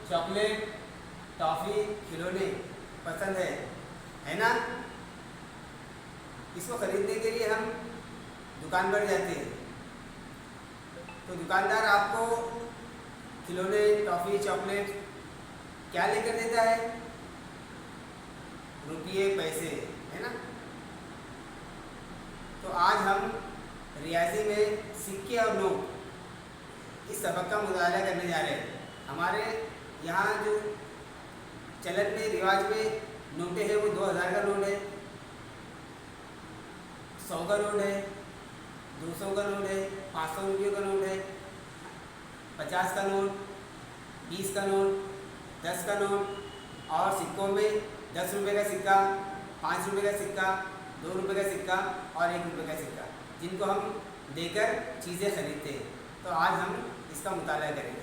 Chocolate, toffee, खिलौने पसंद है ना। इसको खरीदने के लिए हम दुकान पर जाते हैं, तो दुकानदार आपको खिलौने, टॉफ़ी, चॉकलेट क्या लेकर देता है? रुपये, पैसे, है ना। तो आज हम रियाजी में सिक्के और नोट इस सबक का मुताला करने जा रहे हैं। हमारे यहाँ जो चलन में, रिवाज में नोटें हैं वो 2000 का नोट है, 100 का नोट है, 200 का नोट है, 500 रुपये का नोट है, 50 का नोट, 20 का नोट, 10 का नोट, और सिक्कों में 10 रुपये का सिक्का, 5 रुपये का सिक्का, 2 रुपये का सिक्का और 1 रुपये का सिक्का, जिनको हम देकर चीज़ें खरीदते हैं। तो आज हम इसका मुताला करेंगे।